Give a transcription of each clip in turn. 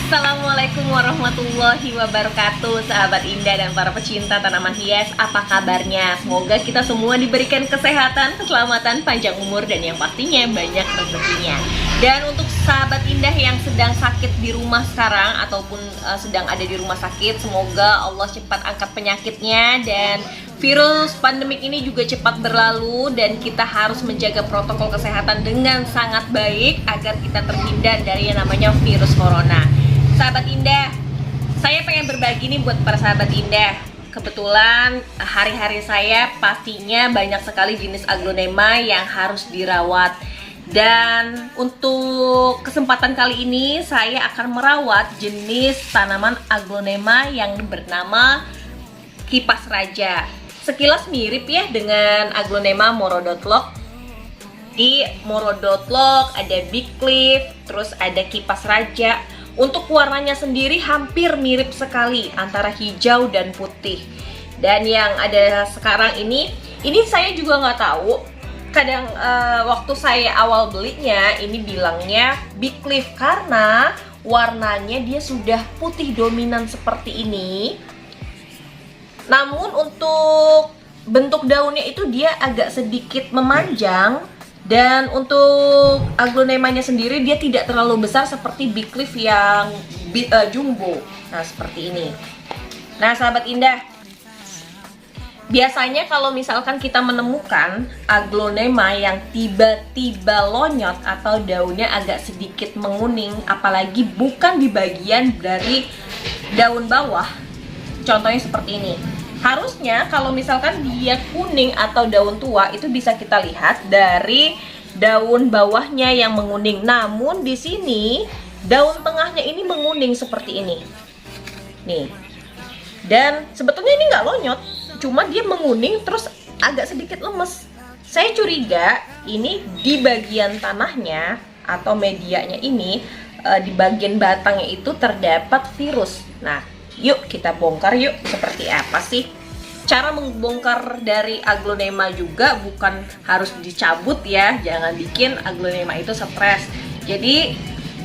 Assalamualaikum warahmatullahi wabarakatuh, sahabat indah dan para pecinta tanaman hias. Apa kabarnya? Semoga kita semua diberikan kesehatan, keselamatan, panjang umur, dan yang pastinya banyak rezekinya. Dan untuk sahabat indah yang sedang sakit di rumah sekarang ataupun sedang ada di rumah sakit, semoga Allah cepat angkat penyakitnya dan virus pandemik ini juga cepat berlalu, dan kita harus menjaga protokol kesehatan dengan sangat baik agar kita terhindar dari yang namanya virus corona. Sahabat indah, saya pengen berbagi nih buat para sahabat indah. Kebetulan hari-hari saya pastinya banyak sekali jenis aglonema yang harus dirawat. Dan untuk kesempatan kali ini saya akan merawat jenis tanaman aglonema yang bernama kipas raja. Sekilas mirip ya dengan aglonema morodotlock. Di morodotlock ada big leaf, terus ada kipas raja. Untuk warnanya sendiri hampir mirip sekali antara hijau dan putih. Dan yang ada sekarang ini saya juga nggak tahu. Kadang waktu saya awal belinya ini bilangnya big leaf karena warnanya dia sudah putih dominan seperti ini. Namun untuk bentuk daunnya itu dia agak sedikit memanjang. Dan untuk aglonemanya sendiri dia tidak terlalu besar seperti big leaf yang jumbo. Nah seperti ini. Nah sahabat indah, biasanya kalau misalkan kita menemukan aglonema yang tiba-tiba lonyot atau daunnya agak sedikit menguning, apalagi bukan di bagian dari daun bawah, contohnya seperti ini. Harusnya kalau misalkan dia kuning atau daun tua itu bisa kita lihat dari daun bawahnya yang menguning. Namun di sini daun tengahnya ini menguning seperti ini. Nih. Dan sebetulnya ini nggak lonyot, cuma dia menguning terus agak sedikit lemes. Saya curiga ini di bagian tanahnya atau medianya ini di bagian batangnya itu terdapat virus. Nah, yuk kita bongkar yuk, seperti apa sih? Cara membongkar dari aglonema juga bukan harus dicabut ya, jangan bikin aglonema itu stres. Jadi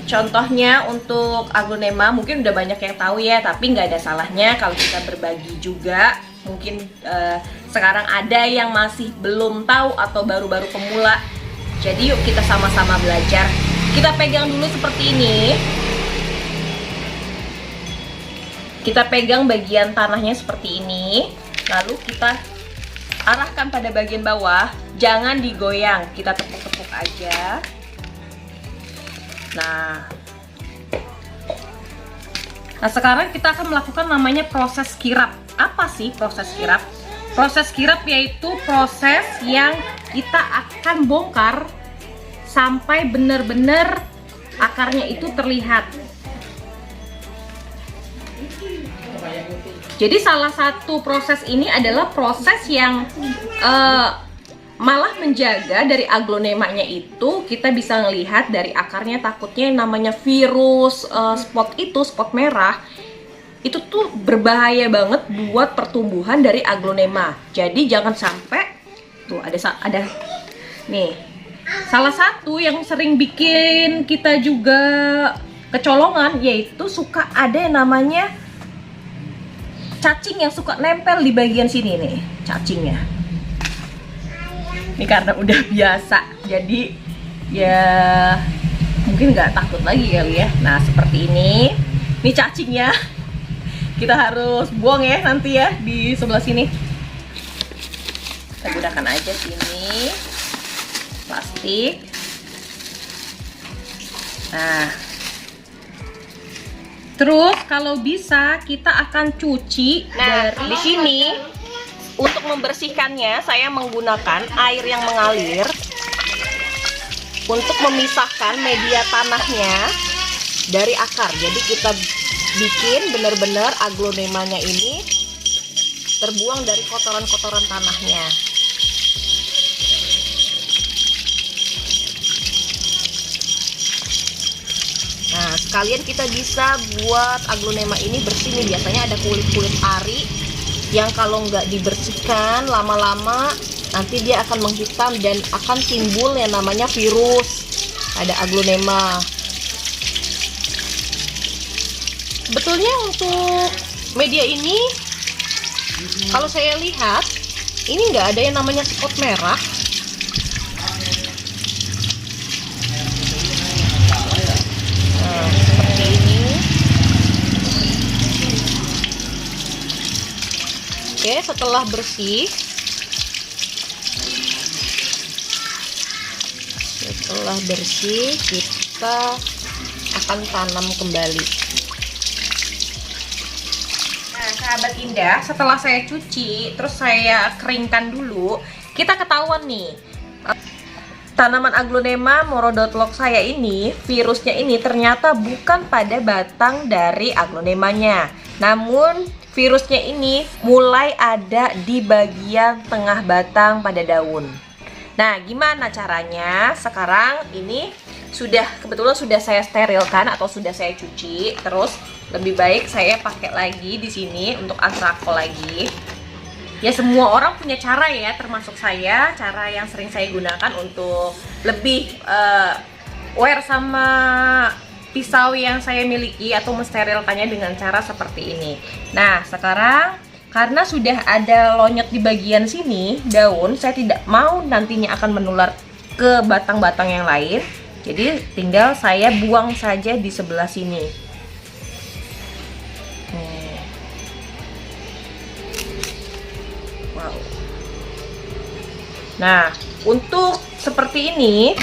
contohnya untuk aglonema mungkin udah banyak yang tahu ya, tapi nggak ada salahnya kalau kita berbagi juga. Mungkin sekarang ada yang masih belum tahu atau baru-baru pemula. Jadi yuk kita sama-sama belajar. Kita pegang dulu seperti ini. Kita pegang bagian tanahnya seperti ini, lalu kita arahkan pada bagian bawah, jangan digoyang, kita tepuk-tepuk aja. Nah sekarang kita akan melakukan namanya proses kirap. Apa sih proses kirap? Proses kirap yaitu proses yang kita akan bongkar sampai benar-benar akarnya itu terlihat. Jadi salah satu proses ini adalah proses yang malah menjaga dari aglonemanya itu kita bisa melihat dari akarnya. Takutnya yang namanya virus spot merah itu tuh berbahaya banget buat pertumbuhan dari aglonema. Jadi jangan sampai tuh ada nih salah satu yang sering bikin kita juga kecolongan yaitu suka ada yang namanya cacing yang suka nempel di bagian sini nih, cacingnya. Ini karena udah biasa, jadi ya mungkin nggak takut lagi kali ya. Nah seperti ini cacingnya. Kita harus buang ya nanti ya di sebelah sini. Kita gunakan aja sini plastik. Nah. Terus kalau bisa kita akan cuci. Di sini untuk membersihkannya saya menggunakan air yang mengalir untuk memisahkan media tanahnya dari akar. Jadi kita bikin benar-benar aglonemanya ini terbuang dari kotoran-kotoran tanahnya. Nah, sekalian kita bisa buat aglonema ini bersih nih. Biasanya ada kulit-kulit ari yang kalau nggak dibersihkan lama-lama nanti dia akan menghitam dan akan timbul yang namanya virus. Ada aglonema. Sebetulnya untuk media ini, kalau saya lihat, ini nggak ada yang namanya spot merah. Nah, seperti ini. Oke, setelah bersih, kita akan tanam kembali. Nah, sahabat Indah, setelah saya cuci, terus saya keringkan dulu, kita ketahuan nih, tanaman Aglonema Morodotlock saya ini, virusnya ini ternyata bukan pada batang dari aglonemanya, namun virusnya ini mulai ada di bagian tengah batang pada daun. Nah, gimana caranya? Sekarang ini kebetulan sudah saya sterilkan atau sudah saya cuci. Terus lebih baik saya pakai lagi di sini untuk antrakol lagi. Ya, semua orang punya cara ya, termasuk saya, cara yang sering saya gunakan untuk lebih aware sama pisau yang saya miliki atau mensterilkannya dengan cara seperti ini. Nah, sekarang karena sudah ada lonyot di bagian sini daun, saya tidak mau nantinya akan menular ke batang-batang yang lain. Jadi tinggal saya buang saja di sebelah sini. Wow. Nah, untuk seperti ini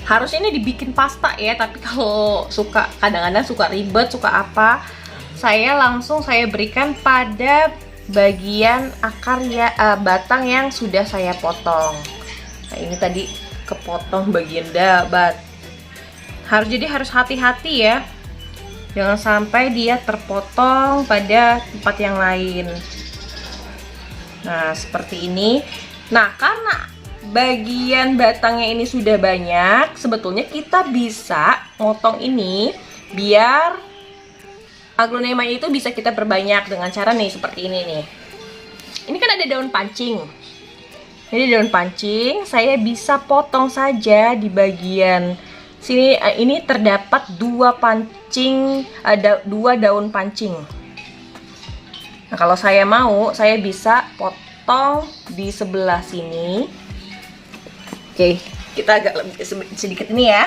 harusnya ini dibikin pasta ya, tapi kalau kadang-kadang suka ribet, suka apa, saya berikan pada bagian akar ya, batang yang sudah saya potong. Nah, ini tadi kepotong bagian dabat. Jadi harus hati-hati ya, jangan sampai dia terpotong pada tempat yang lain. Nah, seperti ini. Nah, karena bagian batangnya ini sudah banyak, sebetulnya kita bisa motong ini biar aglonema itu bisa kita perbanyak dengan cara nih seperti ini nih. Ini kan ada daun pancing. Jadi daun pancing saya bisa potong saja di bagian sini. Ini terdapat dua daun pancing. Nah, kalau saya mau, saya bisa potong di sebelah sini. Oke, kita agak lebih sedikit ini ya.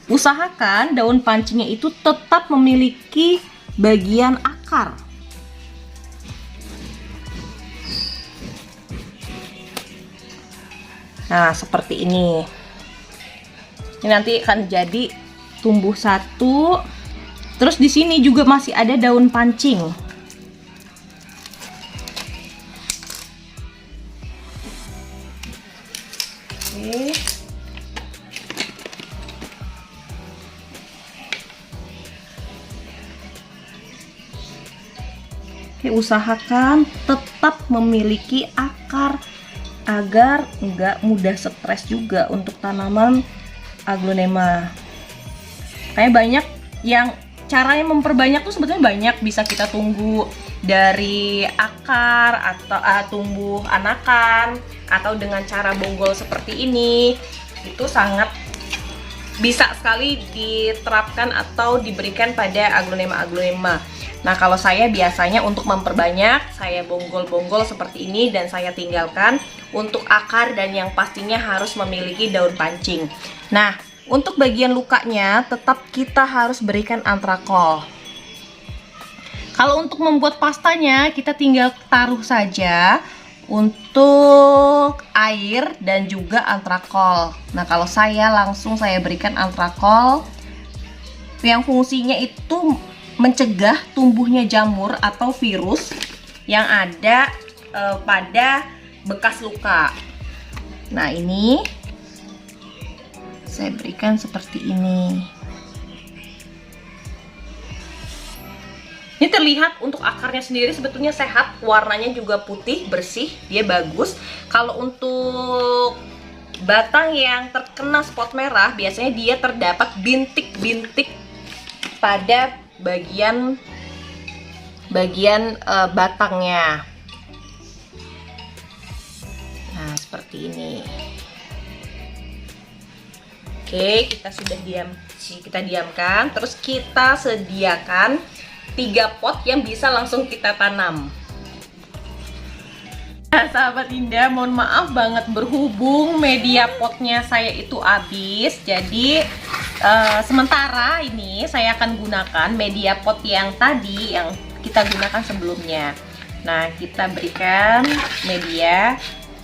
Usahakan daun pancingnya itu tetap memiliki bagian akar. Nah, seperti ini. Ini nanti akan jadi tumbuh satu. Terus di sini juga masih ada daun pancing. Usahakan tetap memiliki akar agar nggak mudah stres juga untuk tanaman aglonema. Kayak banyak yang caranya memperbanyak tuh sebetulnya banyak, bisa kita tunggu dari akar atau tumbuh anakan, atau dengan cara bonggol seperti ini. Itu sangat bisa sekali diterapkan atau diberikan pada aglonema. Nah, kalau saya biasanya untuk memperbanyak, saya bonggol-bonggol seperti ini dan saya tinggalkan untuk akar dan yang pastinya harus memiliki daun pancing. Nah, untuk bagian lukanya tetap kita harus berikan antrakol. Kalau untuk membuat pastanya, kita tinggal taruh saja untuk air dan juga antrakol. Nah, kalau saya langsung saya berikan antrakol yang fungsinya itu mencegah tumbuhnya jamur atau virus yang ada pada bekas luka. Nah, ini saya berikan seperti ini. Ini terlihat untuk akarnya sendiri sebetulnya sehat, warnanya juga putih, bersih, dia bagus. Kalau untuk batang yang terkena spot merah, biasanya dia terdapat bintik-bintik pada bagian batangnya. Nah, seperti ini. Oke, kita diamkan. Terus kita sediakan 3 pot yang bisa langsung kita tanam. Nah, sahabat Indah, mohon maaf banget berhubung media potnya saya itu habis. Jadi sementara ini saya akan gunakan media pot yang tadi yang kita gunakan sebelumnya. Nah, kita berikan media.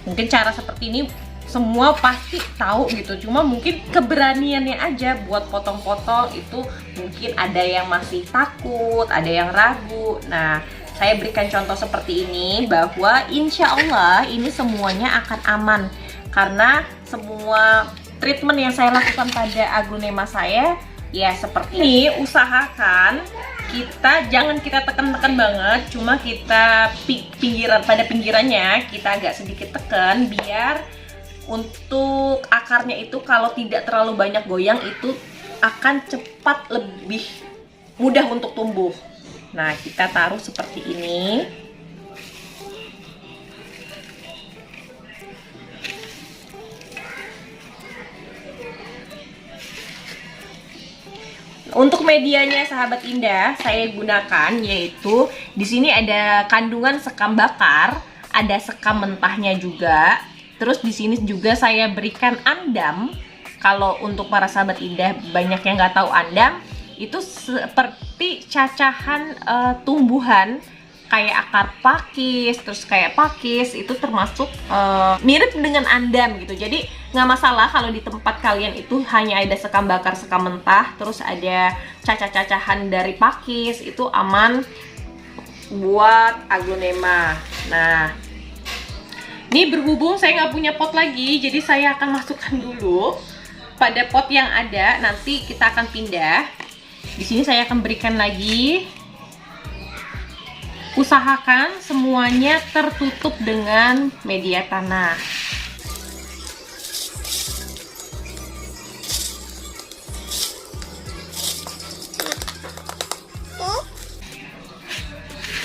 Mungkin cara seperti ini semua pasti tahu gitu, cuma mungkin keberaniannya aja buat potong-potong itu mungkin ada yang masih takut, ada yang ragu. Nah, saya berikan contoh seperti ini bahwa insya Allah ini semuanya akan aman karena semua treatment yang saya lakukan pada aglonema saya ya seperti ini. Usahakan jangan kita tekan-tekan banget, cuma kita pada pinggirannya kita agak sedikit tekan biar untuk akarnya itu kalau tidak terlalu banyak goyang itu akan cepat lebih mudah untuk tumbuh. Nah, kita taruh seperti ini. Untuk medianya sahabat Indah saya gunakan yaitu di sini ada kandungan sekam bakar, ada sekam mentahnya juga. Terus di sini juga saya berikan andam. Kalau untuk para sahabat Indah banyak yang nggak tahu andam, itu seperti cacahan tumbuhan kayak akar pakis, terus kayak pakis itu termasuk mirip dengan andam gitu. Jadi nggak masalah kalau di tempat kalian itu hanya ada sekam bakar, sekam mentah, terus ada cacah-cacahan dari pakis, itu aman buat aglonema. Nah, ini berhubung saya nggak punya pot lagi, jadi saya akan masukkan dulu pada pot yang ada. Nanti kita akan pindah. Di sini saya akan berikan lagi. Usahakan semuanya tertutup dengan media tanah.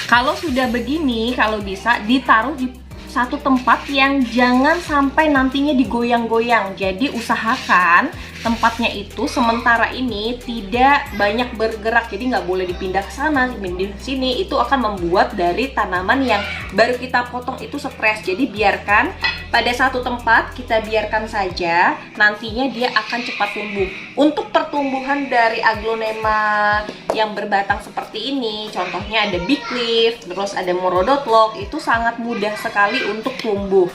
Kalau sudah begini, kalau bisa ditaruh di satu tempat yang jangan sampai nantinya digoyang-goyang. Jadi usahakan tempatnya itu sementara ini tidak banyak bergerak, jadi nggak boleh dipindah ke sana, di sini. Itu akan membuat dari tanaman yang baru kita potong itu stres. Jadi biarkan pada satu tempat, kita biarkan saja, nantinya dia akan cepat tumbuh. Untuk pertumbuhan dari aglonema yang berbatang seperti ini, contohnya ada big leaf, terus ada morodotlock, itu sangat mudah sekali untuk tumbuh.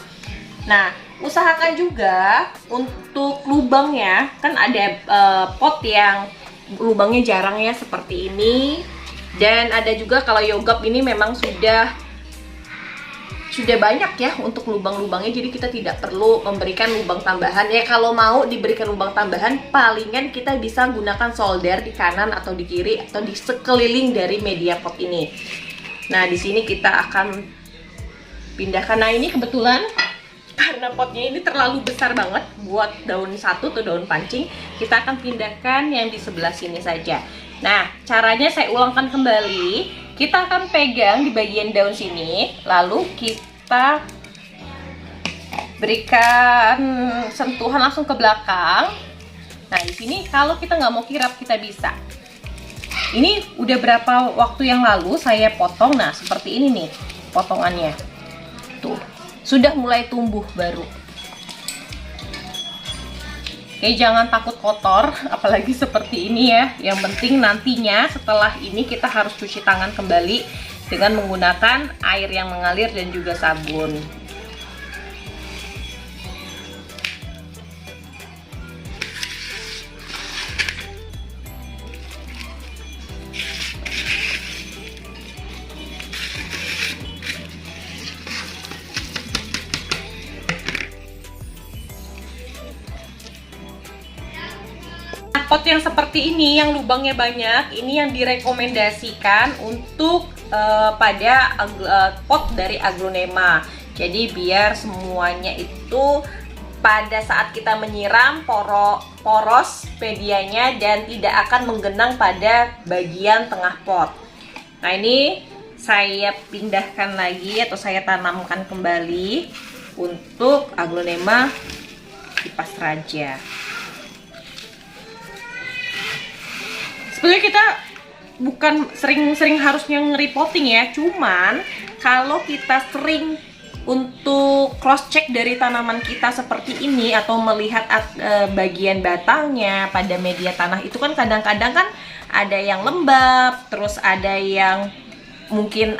Nah, usahakan juga untuk lubangnya, kan ada pot yang lubangnya jarang ya seperti ini, dan ada juga kalau yogurt ini memang sudah banyak ya untuk lubang-lubangnya, jadi kita tidak perlu memberikan lubang tambahan ya. Kalau mau diberikan lubang tambahan, palingan kita bisa gunakan solder di kanan atau di kiri atau di sekeliling dari media pot ini. Nah, di sini kita akan pindahkan. Nah, ini kebetulan karena potnya ini terlalu besar banget buat daun satu atau daun pancing, kita akan pindahkan yang di sebelah sini saja. Nah, caranya saya ulangkan kembali. Kita akan pegang di bagian daun sini, lalu kita berikan sentuhan langsung ke belakang. Nah, di sini kalau kita nggak mau kirap, kita bisa. Ini udah berapa waktu yang lalu saya potong. Nah, seperti ini nih potongannya. Tuh, sudah mulai tumbuh baru. Oke, jangan takut kotor, apalagi seperti ini ya. Yang penting nantinya setelah ini kita harus cuci tangan kembali dengan menggunakan air yang mengalir dan juga sabun. Pot yang seperti ini, yang lubangnya banyak, ini yang direkomendasikan untuk pada pot dari aglonema. Jadi biar semuanya itu pada saat kita menyiram poros medianya dan tidak akan menggenang pada bagian tengah pot. Nah, ini saya pindahkan lagi atau saya tanamkan kembali. untuk Aglonema kipas raja. Sebenarnya kita bukan sering-sering harusnya nge-repotting ya, cuman kalau kita sering untuk cross check dari tanaman kita seperti ini atau melihat bagian batangnya pada media tanah itu kan kadang-kadang kan ada yang lembab, terus ada yang mungkin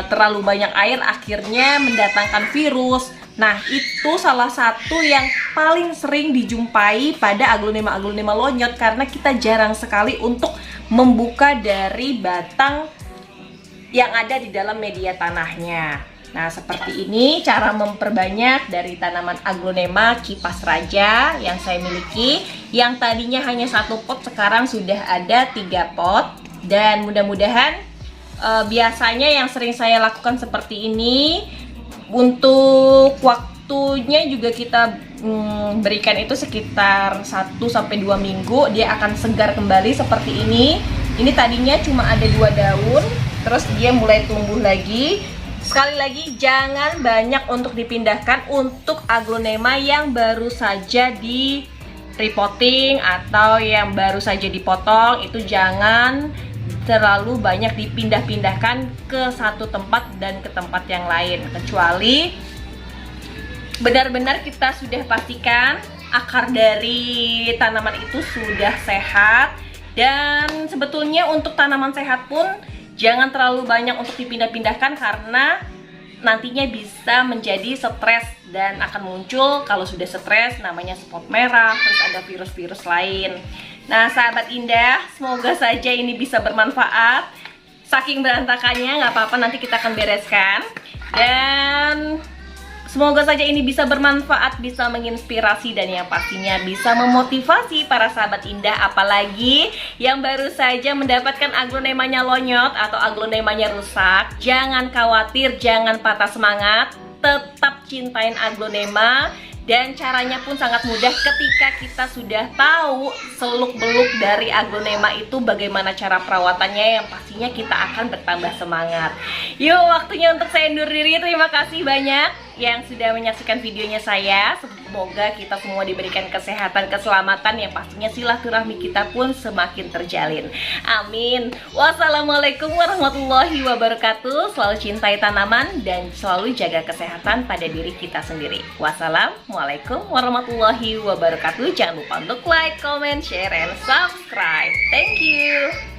terlalu banyak air akhirnya mendatangkan virus. Nah, itu salah satu yang paling sering dijumpai pada aglonema lonyot karena kita jarang sekali untuk membuka dari batang yang ada di dalam media tanahnya. Nah, seperti ini cara memperbanyak dari tanaman aglonema kipas raja yang saya miliki. Yang tadinya hanya 1 pot, sekarang sudah ada 3 pot. Dan mudah-mudahan biasanya yang sering saya lakukan seperti ini, untuk waktunya juga kita berikan itu sekitar 1-2 minggu. Dia akan segar kembali seperti ini. Ini tadinya cuma ada 2 daun, terus dia mulai tumbuh lagi. Sekali lagi, jangan banyak untuk dipindahkan untuk aglonema yang baru saja di repotting atau yang baru saja dipotong. Itu jangan terlalu banyak dipindah-pindahkan ke satu tempat dan ke tempat yang lain, kecuali benar-benar kita sudah pastikan akar dari tanaman itu sudah sehat. Dan sebetulnya untuk tanaman sehat pun jangan terlalu banyak untuk dipindah-pindahkan karena nantinya bisa menjadi stres dan akan muncul kalau sudah stres namanya spot merah, terus ada virus-virus lain. Nah, sahabat indah, semoga saja ini bisa bermanfaat. Saking berantakannya, nggak apa-apa, nanti kita akan bereskan. Dan semoga saja ini bisa bermanfaat, bisa menginspirasi, dan yang pastinya bisa memotivasi para sahabat indah. Apalagi yang baru saja mendapatkan aglonemanya lonyot atau aglonemanya rusak. Jangan khawatir, jangan patah semangat. Tetap cintain aglonema. Dan caranya pun sangat mudah ketika kita sudah tahu seluk-beluk dari aglonema itu bagaimana cara perawatannya, yang pastinya kita akan bertambah semangat. Yuk, waktunya untuk saya undur diri. Terima kasih banyak yang sudah menyaksikan videonya saya. Semoga kita semua diberikan kesehatan, keselamatan, yang pastinya silaturahmi kita pun semakin terjalin. Amin. Wassalamualaikum warahmatullahi wabarakatuh. Selalu cintai tanaman dan selalu jaga kesehatan pada diri kita sendiri. Wassalamualaikum warahmatullahi wabarakatuh. Jangan lupa untuk like, comment, share, and subscribe. Thank you.